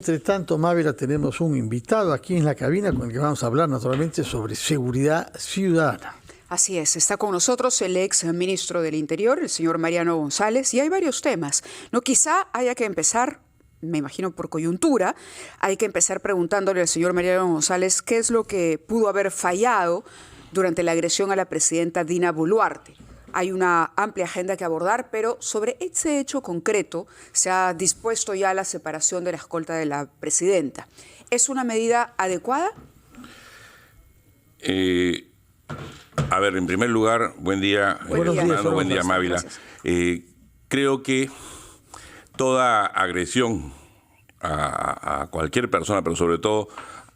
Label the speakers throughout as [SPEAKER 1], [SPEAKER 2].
[SPEAKER 1] Entre tanto, Mávila, tenemos un invitado aquí en la cabina con el que vamos a hablar naturalmente sobre seguridad ciudadana.
[SPEAKER 2] Así es, está con nosotros el ex ministro del Interior, el señor Mariano González, y hay varios temas. No, quizá haya que empezar, me imagino por coyuntura, hay que empezar preguntándole al señor Mariano González qué es lo que pudo haber fallado durante la agresión a la presidenta Dina Boluarte. Hay una amplia agenda que abordar, pero sobre ese hecho concreto se ha dispuesto ya la separación de la escolta de la presidenta. ¿Es una medida adecuada?
[SPEAKER 3] A ver, en primer lugar, buen día, Fernando, buen día, Mávila. Creo que toda agresión a cualquier persona, pero sobre todo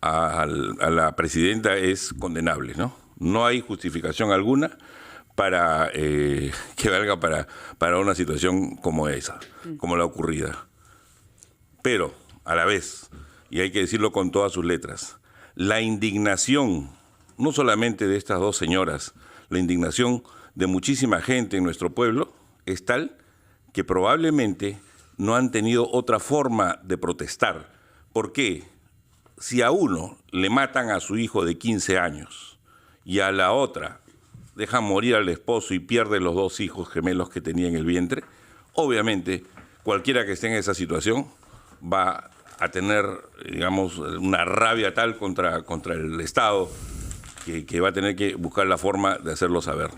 [SPEAKER 3] a la presidenta, es condenable, ¿no? No hay justificación alguna para que valga para una situación como esa, como la ocurrida. Pero, a la vez, y hay que decirlo con todas sus letras, la indignación, no solamente de estas dos señoras, la indignación de muchísima gente en nuestro pueblo es tal que probablemente no han tenido otra forma de protestar. ¿Por qué? Si a uno le matan a su hijo de 15 años y a la otra dejan morir al esposo y pierde los dos hijos gemelos que tenía en el vientre, obviamente cualquiera que esté en esa situación va a tener, digamos, una rabia tal contra el Estado que va a tener que buscar la forma de hacerlo saber.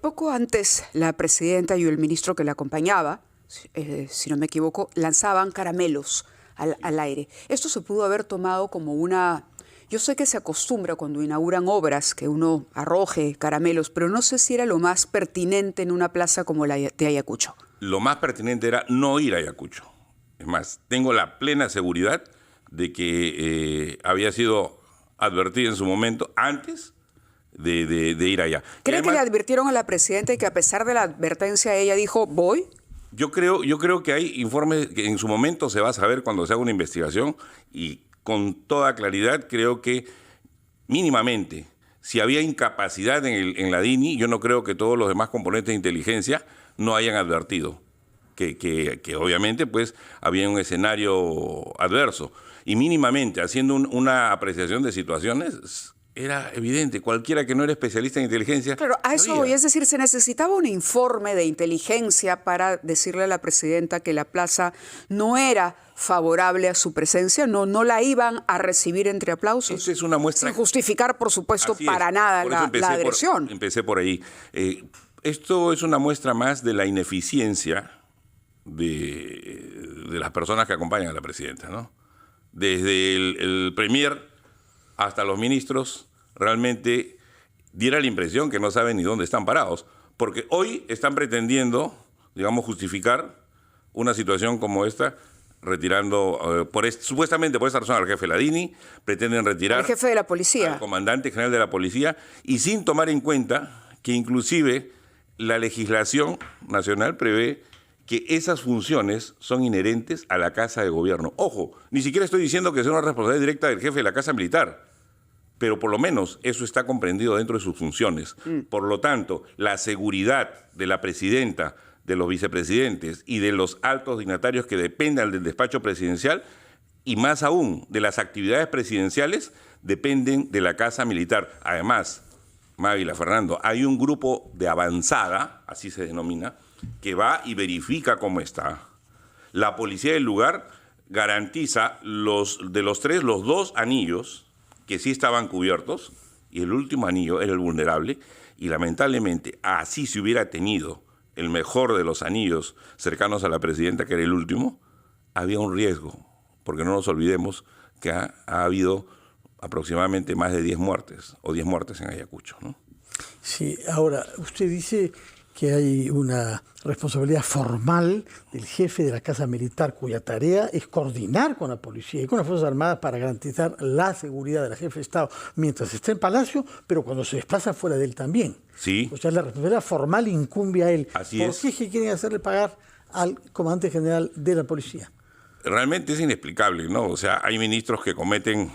[SPEAKER 2] Poco antes, la presidenta y el ministro que la acompañaba, si no me equivoco, lanzaban caramelos al aire. Esto se pudo haber tomado como una... Yo sé que se acostumbra cuando inauguran obras que uno arroje caramelos, pero no sé si era lo más pertinente en una plaza como la de Ayacucho.
[SPEAKER 3] Lo más pertinente era no ir a Ayacucho. Es más, tengo la plena seguridad de que había sido advertida en su momento antes de ir allá.
[SPEAKER 2] ¿Cree que le advirtieron a la presidenta y que a pesar de la advertencia ella dijo, voy?
[SPEAKER 3] Yo creo que hay informes que en su momento se va a saber cuando se haga una investigación y con toda claridad creo que mínimamente, si había incapacidad en la DINI, yo no creo que todos los demás componentes de inteligencia no hayan advertido que obviamente pues había un escenario adverso. Y mínimamente, haciendo una apreciación de situaciones, era evidente, cualquiera que no era especialista en inteligencia...
[SPEAKER 2] Claro, a eso voy, es decir, se necesitaba un informe de inteligencia para decirle a la presidenta que la plaza no era favorable a su presencia, no la iban a recibir entre aplausos.
[SPEAKER 3] Esa es una muestra...
[SPEAKER 2] Sin justificar, por supuesto, para nada la agresión.
[SPEAKER 3] Empecé por ahí. Esto es una muestra más de la ineficiencia de las personas que acompañan a la presidenta, ¿no? Desde el premier hasta los ministros, realmente diera la impresión que no saben ni dónde están parados, porque hoy están pretendiendo, digamos, justificar una situación como esta, retirando, supuestamente por esa razón al jefe de la DINI, pretenden retirar
[SPEAKER 2] al jefe de la policía,
[SPEAKER 3] al comandante general de la policía, y sin tomar en cuenta que inclusive la legislación nacional prevé que esas funciones son inherentes a la Casa de Gobierno. Ojo, ni siquiera estoy diciendo que sea una responsabilidad directa del jefe de la Casa Militar, pero por lo menos eso está comprendido dentro de sus funciones. Por lo tanto, la seguridad de la presidenta, de los vicepresidentes y de los altos dignatarios que dependan del despacho presidencial, y más aún de las actividades presidenciales, dependen de la Casa Militar. Además, Mávila, Fernando, hay un grupo de avanzada, así se denomina, que va y verifica cómo está. La policía del lugar garantiza los dos anillos que sí estaban cubiertos, y el último anillo era el vulnerable, y lamentablemente así se hubiera tenido el mejor de los anillos cercanos a la presidenta, que era el último, había un riesgo, porque no nos olvidemos que ha habido aproximadamente más de 10 muertes, o 10 muertes en Ayacucho, ¿no?
[SPEAKER 1] Sí, ahora, usted dice que hay una responsabilidad formal del jefe de la Casa Militar, cuya tarea es coordinar con la policía y con las Fuerzas Armadas para garantizar la seguridad de la jefe de Estado mientras esté en Palacio, pero cuando se desplaza fuera de él también.
[SPEAKER 3] Sí.
[SPEAKER 1] O sea, la responsabilidad formal incumbe a él.
[SPEAKER 3] Así es.
[SPEAKER 1] ¿Por qué quieren hacerle pagar al comandante general de la policía?
[SPEAKER 3] Realmente es inexplicable, ¿no? O sea, hay ministros que cometen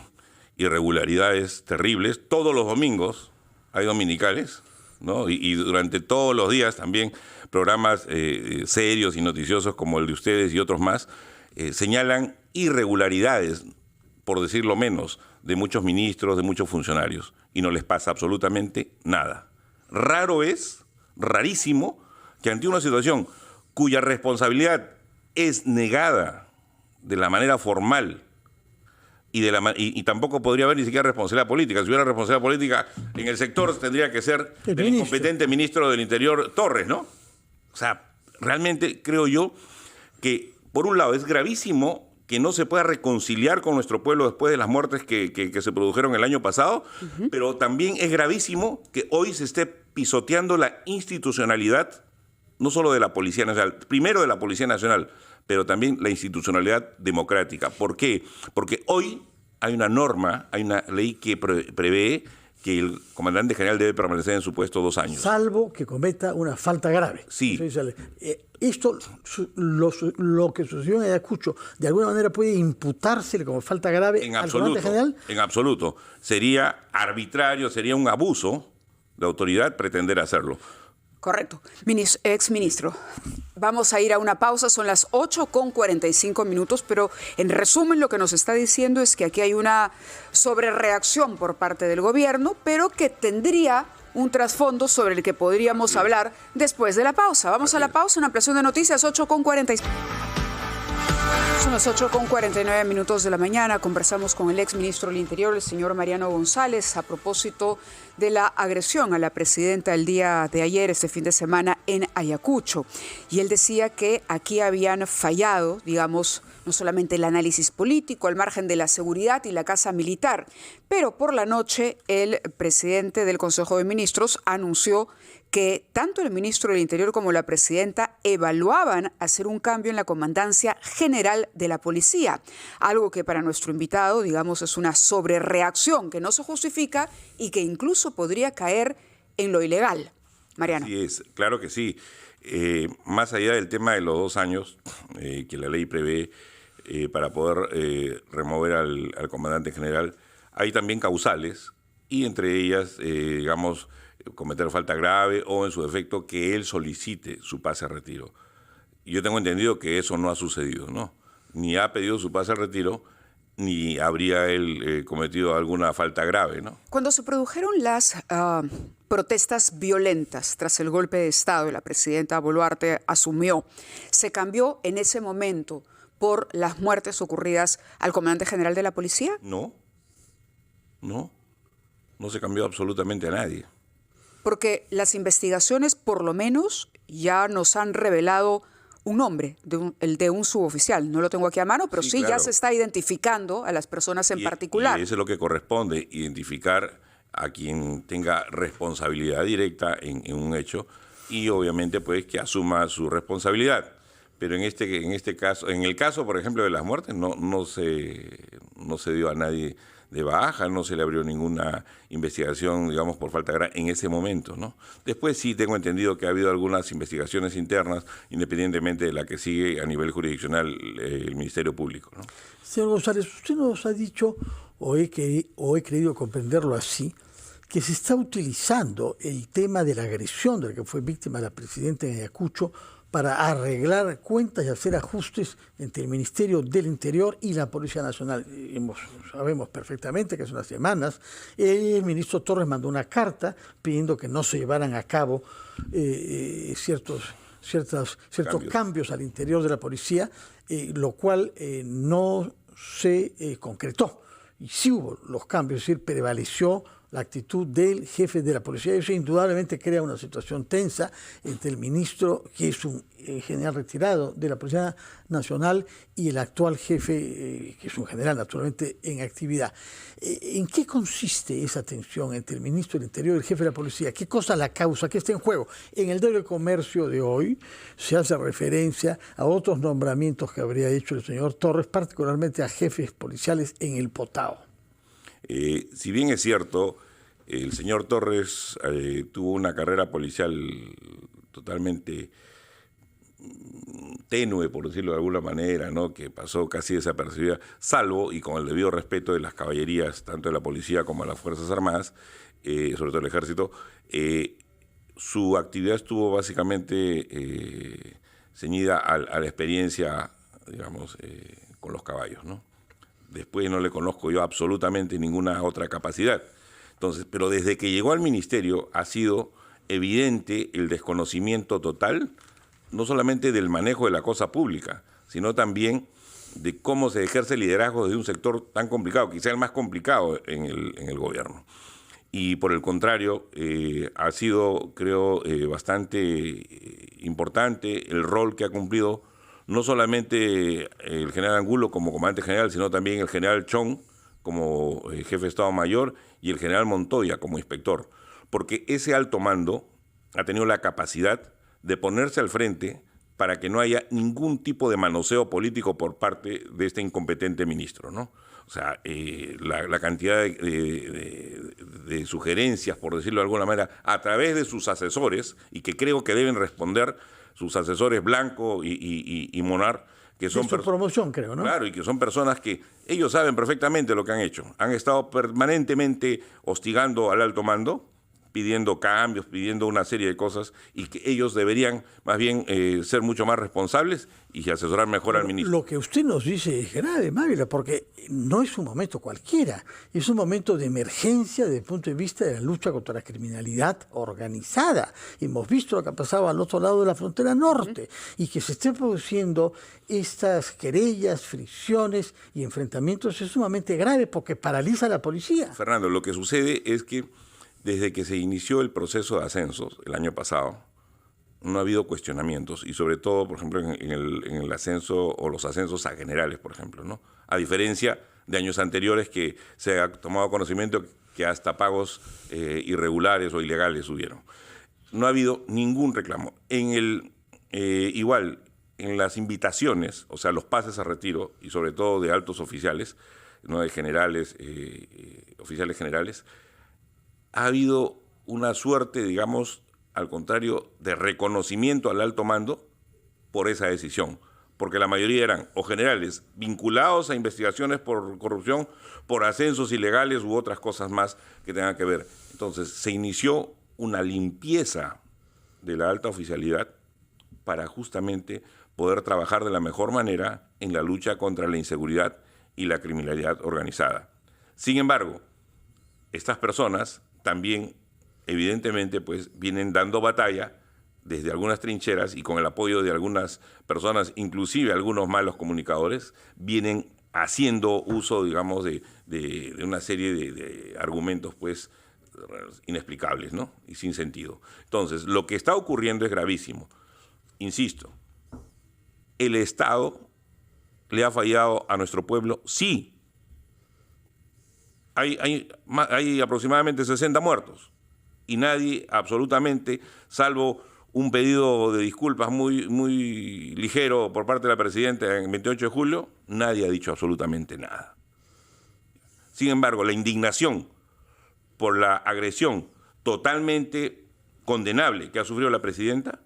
[SPEAKER 3] irregularidades terribles. Todos los domingos hay dominicales, ¿no? Y durante todos los días también programas serios y noticiosos como el de ustedes y otros más señalan irregularidades, por decirlo menos, de muchos ministros, de muchos funcionarios, y no les pasa absolutamente nada. Raro es, rarísimo, que ante una situación cuya responsabilidad es negada de la manera formal y tampoco podría haber ni siquiera responsabilidad política. Si hubiera responsabilidad política en el sector tendría que ser el incompetente ministro del Interior, Torres, ¿no? O sea, realmente creo yo que, por un lado, es gravísimo que no se pueda reconciliar con nuestro pueblo después de las muertes que se produjeron el año pasado, pero también es gravísimo que hoy se esté pisoteando la institucionalidad, no solo de la Policía Nacional, primero de la Policía Nacional, pero también la institucionalidad democrática. ¿Por qué? Porque hoy hay una norma, hay una ley que prevé que el comandante general debe permanecer en su puesto 2 años.
[SPEAKER 1] Salvo que cometa una falta grave.
[SPEAKER 3] Sí.
[SPEAKER 1] Esto, lo que sucedió en Ayacucho, ¿de alguna manera puede imputársele como falta grave al comandante general?
[SPEAKER 3] En absoluto. Sería arbitrario, sería un abuso de autoridad pretender hacerlo.
[SPEAKER 2] Correcto. Exministro, vamos a ir a una pausa, son las 8:45, pero en resumen lo que nos está diciendo es que aquí hay una sobrereacción por parte del gobierno, pero que tendría un trasfondo sobre el que podríamos hablar después de la pausa. Vamos a la pausa, una ampliación de noticias, 8:45. Son las 8:49 de la mañana. Conversamos con el exministro del Interior, el señor Mariano González, a propósito de la agresión a la presidenta el día de ayer, este fin de semana, en Ayacucho. Y él decía que aquí habían fallado, digamos, no solamente el análisis político al margen de la seguridad y la casa militar, pero por la noche el presidente del Consejo de Ministros anunció que tanto el ministro del Interior como la presidenta evaluaban hacer un cambio en la Comandancia General de la Policía, algo que para nuestro invitado, digamos, es una sobrereacción que no se justifica y que incluso podría caer en lo ilegal. Mariano.
[SPEAKER 3] Sí, claro que sí. Más allá del tema de los 2 años que la ley prevé para poder remover al comandante general, hay también causales y entre ellas, digamos, cometer falta grave o en su defecto que él solicite su pase a retiro. Y yo tengo entendido que eso no ha sucedido, ¿no? Ni ha pedido su pase a retiro, ni habría él cometido alguna falta grave, ¿no?
[SPEAKER 2] Cuando se produjeron las protestas violentas tras el golpe de Estado y la presidenta Boluarte asumió, ¿se cambió en ese momento por las muertes ocurridas al comandante general de la policía?
[SPEAKER 3] No se cambió absolutamente a nadie.
[SPEAKER 2] Porque las investigaciones, por lo menos, ya nos han revelado un nombre, el de un suboficial. No lo tengo aquí a mano, pero sí, claro. Ya se está identificando a las personas en particular.
[SPEAKER 3] Y eso es lo que corresponde, identificar a quien tenga responsabilidad directa en un hecho y obviamente pues que asuma su responsabilidad. Pero en este caso, en el caso, por ejemplo, de las muertes, no se dio a nadie de baja, no se le abrió ninguna investigación, digamos, por falta grave en ese momento, ¿no? Después sí tengo entendido que ha habido algunas investigaciones internas, independientemente de la que sigue a nivel jurisdiccional el Ministerio Público, ¿no?
[SPEAKER 1] Señor González, usted nos ha dicho, o he creído comprenderlo así, que se está utilizando el tema de la agresión de la que fue víctima la presidenta en Ayacucho para arreglar cuentas y hacer ajustes entre el Ministerio del Interior y la Policía Nacional. Sabemos perfectamente que hace unas semanas el ministro Torres mandó una carta pidiendo que no se llevaran a cabo ciertos cambios al interior de la policía, lo cual no se concretó. Y sí hubo los cambios, es decir, prevaleció la actitud del jefe de la policía. Eso indudablemente crea una situación tensa entre el ministro, que es un general retirado de la Policía Nacional, y el actual jefe, que es un general naturalmente en actividad. ¿En qué consiste esa tensión entre el ministro del Interior y el jefe de la policía? ¿Qué cosa la causa? ¿Qué está en juego? En el Diario del Comercio de hoy se hace referencia a otros nombramientos que habría hecho el señor Torres, particularmente a jefes policiales en el Potao.
[SPEAKER 3] Si bien es cierto, el señor Torres tuvo una carrera policial totalmente tenue, por decirlo de alguna manera, ¿no? Que pasó casi desapercibida, salvo y con el debido respeto de las caballerías, tanto de la policía como de las Fuerzas Armadas, sobre todo el Ejército, su actividad estuvo básicamente ceñida a la experiencia, digamos, con los caballos, ¿no? Después no le conozco yo absolutamente ninguna otra capacidad. Entonces, pero desde que llegó al ministerio ha sido evidente el desconocimiento total, no solamente del manejo de la cosa pública, sino también de cómo se ejerce el liderazgo de un sector tan complicado, quizá el más complicado en el gobierno. Y por el contrario, ha sido, creo, bastante importante el rol que ha cumplido no solamente el general Angulo como comandante general, sino también el general Chong como jefe de Estado Mayor y el general Montoya como inspector. Porque ese alto mando ha tenido la capacidad de ponerse al frente para que no haya ningún tipo de manoseo político por parte de este incompetente ministro, ¿no? O sea, la cantidad de sugerencias, por decirlo de alguna manera, a través de sus asesores, y que creo que deben responder sus asesores Blanco y Monar, que son...
[SPEAKER 1] Es su promoción, creo, ¿no?
[SPEAKER 3] Claro, y que son personas que ellos saben perfectamente lo que han hecho. Han estado permanentemente hostigando al alto mando, pidiendo cambios, pidiendo una serie de cosas, y que ellos deberían más bien ser mucho más responsables y asesorar mejor al ministro.
[SPEAKER 1] Lo que usted nos dice es grave, Mávila, porque no es un momento cualquiera, es un momento de emergencia desde el punto de vista de la lucha contra la criminalidad organizada. Hemos visto lo que ha pasado al otro lado de la frontera norte, y que se estén produciendo estas querellas, fricciones y enfrentamientos es sumamente grave porque paraliza a la policía.
[SPEAKER 3] Fernando, lo que sucede es que desde que se inició el proceso de ascensos el año pasado, no ha habido cuestionamientos, y sobre todo, por ejemplo, en el ascenso o los ascensos a generales, por ejemplo, ¿no? A diferencia de años anteriores que se ha tomado conocimiento que hasta pagos irregulares o ilegales hubieron. No ha habido ningún reclamo. Igual, en las invitaciones, o sea, los pases a retiro, y sobre todo de altos oficiales, no de generales, oficiales generales, ha habido una suerte, digamos, al contrario, de reconocimiento al alto mando por esa decisión, porque la mayoría eran o generales vinculados a investigaciones por corrupción, por ascensos ilegales u otras cosas más que tengan que ver. Entonces, se inició una limpieza de la alta oficialidad para justamente poder trabajar de la mejor manera en la lucha contra la inseguridad y la criminalidad organizada. Sin embargo, estas personas también, evidentemente, pues vienen dando batalla desde algunas trincheras y con el apoyo de algunas personas, inclusive algunos malos comunicadores, vienen haciendo uso, digamos, de una serie de argumentos, pues, inexplicables, ¿no? Y sin sentido. Entonces, lo que está ocurriendo es gravísimo. Insisto, ¿el Estado le ha fallado a nuestro pueblo? Sí. Hay aproximadamente 60 muertos y nadie, absolutamente, salvo un pedido de disculpas muy ligero por parte de la presidenta en el 28 de julio, nadie ha dicho absolutamente nada. Sin embargo, la indignación por la agresión totalmente condenable que ha sufrido la presidenta,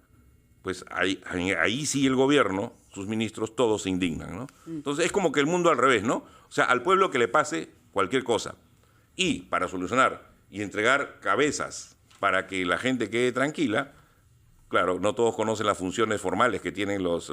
[SPEAKER 3] pues ahí sí el gobierno, sus ministros, todos se indignan, ¿no? Entonces es como que el mundo al revés, ¿no? O sea, al pueblo que le pase cualquier cosa. Y para solucionar y entregar cabezas para que la gente quede tranquila, claro, no todos conocen las funciones formales que tienen los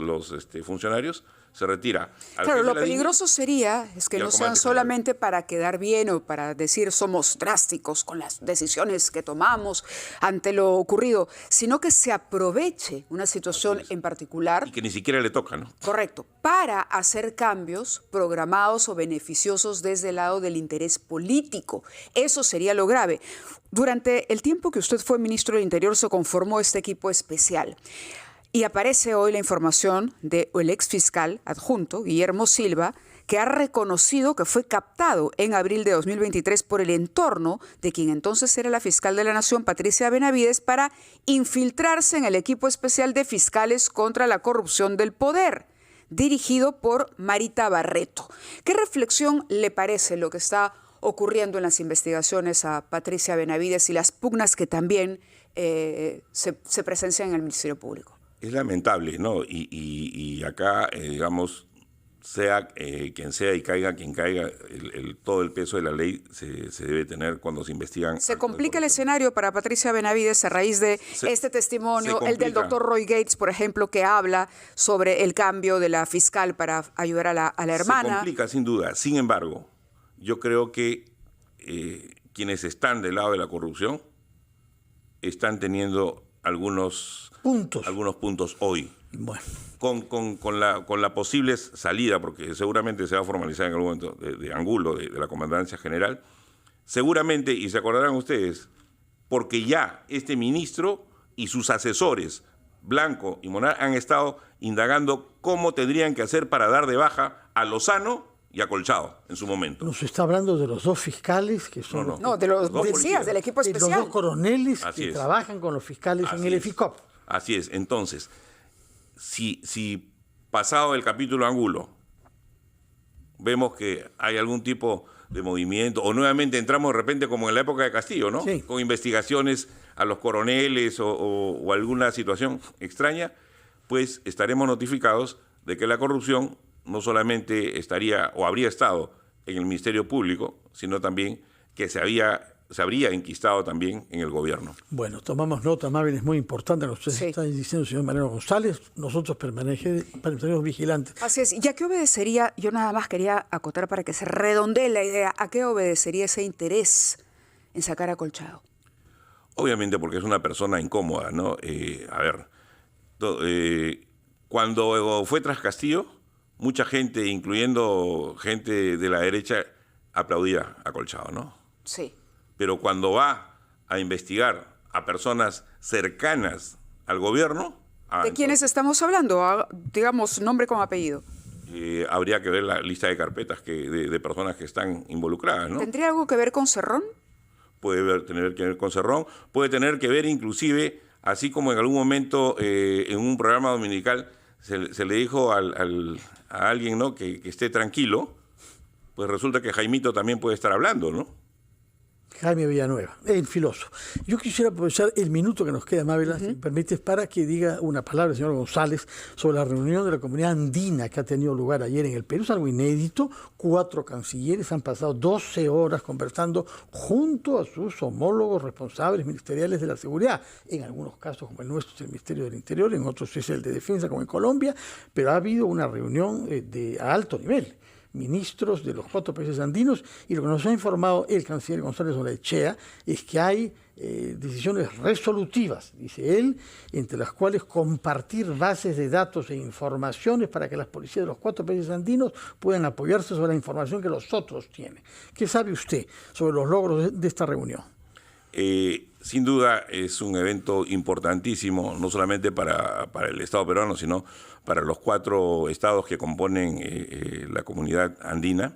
[SPEAKER 3] funcionarios, se retira.
[SPEAKER 2] Claro, lo peligroso sería es que no sean solamente para quedar bien o para decir somos drásticos con las decisiones que tomamos ante lo ocurrido, sino que se aproveche una situación en particular.
[SPEAKER 3] Y que ni siquiera le toca, ¿no?
[SPEAKER 2] Correcto, para hacer cambios programados o beneficiosos desde el lado del interés político. Eso sería lo grave. Durante el tiempo que usted fue ministro del Interior se conformó este equipo especial. Y aparece hoy la información del exfiscal adjunto, Guillermo Silva, que ha reconocido que fue captado en abril de 2023 por el entorno de quien entonces era la fiscal de la Nación, Patricia Benavides, para infiltrarse en el equipo especial de fiscales contra la corrupción del poder, dirigido por Marita Barreto. ¿Qué reflexión le parece lo que está ocurriendo en las investigaciones a Patricia Benavides y las pugnas que también se presencian en el Ministerio Público?
[SPEAKER 3] Es lamentable, ¿no? Y acá, digamos, sea quien sea y caiga quien caiga, todo el peso de la ley se debe tener cuando se investigan.
[SPEAKER 2] Se complica el escenario para Patricia Benavides a raíz de este testimonio, el del doctor Roy Gates, por ejemplo, que habla sobre el cambio de la fiscal para ayudar a la hermana.
[SPEAKER 3] Se complica, sin duda. Sin embargo, yo creo que quienes están del lado de la corrupción están teniendo algunos puntos hoy.
[SPEAKER 1] Bueno.
[SPEAKER 3] Con la posible salida, porque seguramente se va a formalizar en algún momento, de Angulo, de la Comandancia General, seguramente, y se acordarán ustedes, porque ya este ministro y sus asesores, Blanco y Monar, han estado indagando cómo tendrían que hacer para dar de baja a Lozano y a Colchado en su momento.
[SPEAKER 1] Nos está hablando de los dos fiscales que son...
[SPEAKER 2] No, de los policías, del equipo especial.
[SPEAKER 1] De los dos coroneles que trabajan con los fiscales en el EFICOP.
[SPEAKER 3] Así es. Entonces, si pasado el capítulo Angulo vemos que hay algún tipo de movimiento, o nuevamente entramos de repente como en la época de Castillo, ¿no?
[SPEAKER 1] Sí.
[SPEAKER 3] Con investigaciones a los coroneles o alguna situación extraña, pues estaremos notificados de que la corrupción no solamente estaría o habría estado en el Ministerio Público, sino también que se habría enquistado también en el gobierno.
[SPEAKER 1] Bueno, tomamos nota, Mabel, es muy importante lo que usted está diciendo, señor Mariano González. Nosotros permanecemos vigilantes.
[SPEAKER 2] Así es. ¿Y a qué obedecería? Yo nada más quería acotar para que se redondee la idea. ¿A qué obedecería ese interés en sacar a Colchado?
[SPEAKER 3] Obviamente porque es una persona incómoda, ¿no? Cuando fue tras Castillo, mucha gente, incluyendo gente de la derecha, aplaudía a Colchado, ¿no?
[SPEAKER 2] Sí.
[SPEAKER 3] Pero cuando va a investigar a personas cercanas al gobierno...
[SPEAKER 2] ¿De quiénes estamos hablando? Digamos, nombre con apellido.
[SPEAKER 3] Habría que ver la lista de carpetas de personas que están involucradas, ¿no?
[SPEAKER 2] ¿Tendría algo que ver con Cerrón?
[SPEAKER 3] Puede tener que ver con Cerrón, puede tener que ver inclusive, así como en algún momento en un programa dominical se le dijo a alguien, ¿no?, que esté tranquilo, pues resulta que Jaimito también puede estar hablando, ¿no?
[SPEAKER 1] Jaime Villanueva, el filósofo. Yo quisiera aprovechar el minuto que nos queda, Mávila, si me permites, para que diga una palabra el señor González sobre la reunión de la comunidad andina que ha tenido lugar ayer en el Perú. Es algo inédito. 4 cancilleres han pasado 12 horas conversando junto a sus homólogos responsables ministeriales de la seguridad. En algunos casos, como el nuestro, es el Ministerio del Interior, en otros es el de Defensa, como en Colombia, pero ha habido una reunión a alto nivel. Ministros de los 4 países andinos, y lo que nos ha informado el canciller González Olaechea es que hay decisiones resolutivas, dice él, entre las cuales compartir bases de datos e informaciones para que las policías de los 4 países andinos puedan apoyarse sobre la información que los otros tienen. ¿Qué sabe usted sobre los logros de esta reunión?
[SPEAKER 3] Sin duda es un evento importantísimo, no solamente para el Estado peruano, sino para los 4 estados que componen la comunidad andina.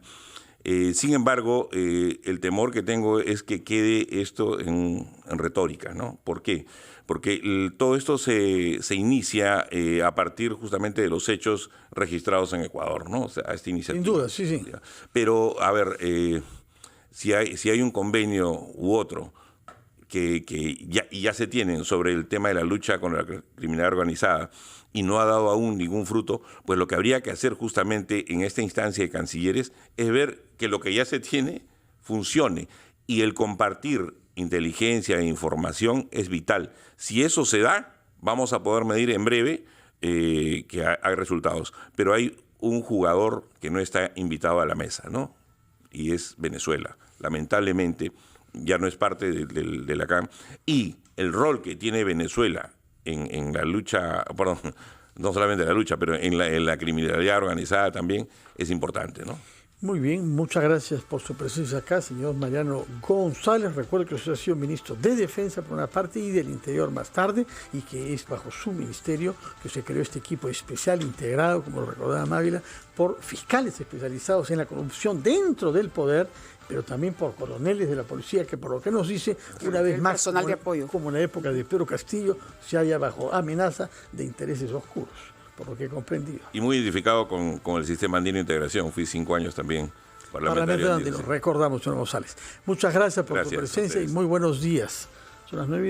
[SPEAKER 3] Sin embargo, el temor que tengo es que quede esto en retórica, ¿no? ¿Por qué? Porque todo esto se inicia a partir justamente de los hechos registrados en Ecuador, ¿no? O sea, esta iniciativa.
[SPEAKER 1] Sin duda, sí.
[SPEAKER 3] Pero, a ver, si hay un convenio u otro que ya se tienen sobre el tema de la lucha con la criminalidad organizada y no ha dado aún ningún fruto, pues lo que habría que hacer justamente en esta instancia de cancilleres es ver que lo que ya se tiene funcione, y el compartir inteligencia e información es vital. Si eso se da, vamos a poder medir en breve que hay resultados. Pero hay un jugador que no está invitado a la mesa, ¿no? Y es Venezuela. Lamentablemente ya no es parte de la CAM, y el rol que tiene Venezuela en la lucha, perdón, no solamente en la lucha, pero en la criminalidad organizada también es importante, ¿no?
[SPEAKER 1] Muy bien, muchas gracias por su presencia acá, señor Mariano González. Recuerdo que usted ha sido ministro de Defensa por una parte y del Interior más tarde, y que es bajo su ministerio que se creó este equipo especial integrado, como lo recordaba Mávila, por fiscales especializados en la corrupción dentro del poder, pero también por coroneles de la policía, que por lo que nos dice, una vez más,
[SPEAKER 2] personal de apoyo,
[SPEAKER 1] como en la época de Pedro Castillo, se halla bajo amenaza de intereses oscuros, por lo que he comprendido.
[SPEAKER 3] Y muy identificado con el sistema andino de integración. Fui 5 años también parlamentario andino.
[SPEAKER 1] Recordamos, señor González. Muchas gracias por su presencia y muy buenos días. Son las 9:00.